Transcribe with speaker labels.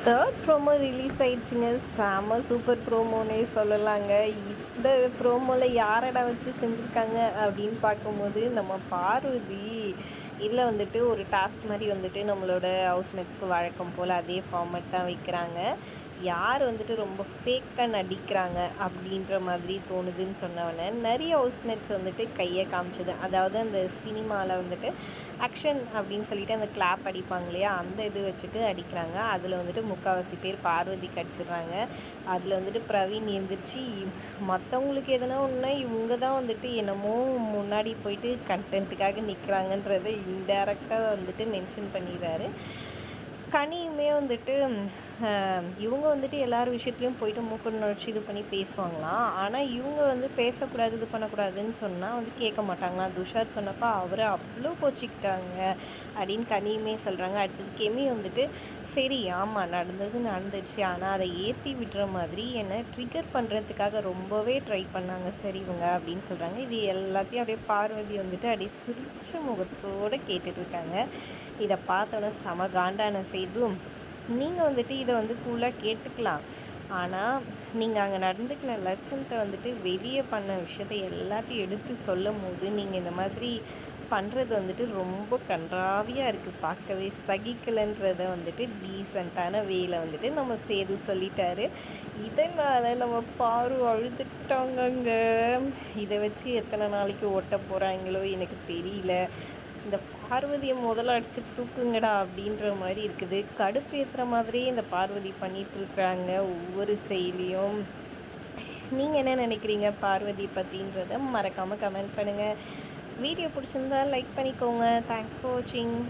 Speaker 1: Third promo release ஆயிடுச்சுங்க. செம super ப்ரோமோனே சொல்லலாங்க. இந்த ப்ரோமோவில் யாரடா வச்சு செஞ்சுருக்காங்க அப்படின்னு பார்க்கும்போது நம்ம பார்வதி இதில் வந்துட்டு ஒரு டாஸ்க் மாதிரி வந்துட்டு நம்மளோட ஹவுஸ்மேட்ஸ்க்கு வழக்கம் போல் அதே ஃபார்மேட் தான் வைக்கிறாங்க. யார் வந்துட்டு ரொம்ப ஃபேக்காக நடிக்கிறாங்க அப்படின்ற மாதிரி தோணுதுன்னு சொன்னவொடனே நிறைய ஹவுஸ்மேட்ஸ் வந்துட்டு கையை காமிச்சது. அதாவது அந்த சினிமாவில் வந்துட்டு ஆக்ஷன் அப்படின்னு சொல்லிட்டு அந்த கிளாப் அடிப்பாங்க இல்லையா, அந்த இது வச்சுட்டு அடிக்கிறாங்க. அதில் வந்துட்டு முக்கால்வாசி பேர் பார்வதிக்கு அடிச்சிடுறாங்க. அதில் வந்துட்டு பிரவீன் எழுந்திரிச்சு மற்றவங்களுக்கு எதனா ஒன்றுனா இவங்க தான் வந்துட்டு என்னமோ முன்னாடி போயிட்டு கண்டென்ட்டுக்காக நிற்கிறாங்கன்றதை இன்டேரக்டாக வந்துட்டு மென்ஷன் பண்ணிடுறாரு. கனியுமே வந்துட்டு இவங்க வந்துட்டு எல்லார் விஷயத்துலையும் போயிட்டு மூக்கு நுழைச்சி இது பண்ணி பேசுவாங்களாம். ஆனால் இவங்க வந்து பேசக்கூடாது இது பண்ணக்கூடாதுன்னு சொன்னால் வந்து கேட்க மாட்டாங்களாம். துஷார் சொன்னப்போ அவரை அவ்வளோ கோச்சிக்கிட்டாங்க அப்படின்னு கனியுமே சொல்கிறாங்க. அடுத்தது கெமி வந்துட்டு சரி ஆமாம் நடந்தது நடந்துச்சு, ஆனால் அதை ஏற்றி விடுற மாதிரி என்னை ட்ரிகர் பண்ணுறதுக்காக ரொம்பவே ட்ரை பண்ணாங்க சரி இவங்க அப்படின்னு சொல்கிறாங்க. இது எல்லாத்தையும் அப்படியே பார்வதி வந்துட்டு அப்படியே சிரிச்ச முகத்தோடு கேட்டுட்ருக்காங்க. இதை பார்த்தோன்னே செம காண்டான செய்தும் நீங்கள் வந்துட்டு இதை வந்து கூலாக கேட்டுக்கலாம், ஆனால் நீங்கள் அங்கே நடந்துக்கின லட்சணத்தை வந்துட்டு வெளியே பண்ண விஷயத்தை எல்லாத்தையும் எடுத்து சொல்லும் போது நீங்கள் இந்த மாதிரி பண்ணுறது வந்துட்டு ரொம்ப கன்றாவியாக இருக்குது, பார்க்கவே சகிக்கலைன்றதை வந்துட்டு டீசெண்டான வேயில் வந்துட்டு நம்ம சேது சொல்லிட்டாரு. இதனால் நம்ம பாரு அழுதுட்டாங்கங்க. இதை வச்சு எத்தனை நாளைக்கு ஓட்ட போகிறாங்களோ எனக்கு தெரியல. இந்த பார்வதியை முதல்ல அடித்து தூக்குங்கடா அப்படின்ற மாதிரி இருக்குது. கடுப்பு ஏற்றுற மாதிரியே இந்த பார்வதி பண்ணிகிட்ருக்காங்க ஒவ்வொரு செயலியும். நீங்கள் என்ன நினைக்கிறீங்க பார்வதி பற்றின்றதை மறக்காமல் கமெண்ட் பண்ணுங்கள். வீடியோ பிடிச்சிருந்தா லைக் பண்ணிக்கோங்க. தேங்க்ஸ் ஃபார் வாட்சிங்.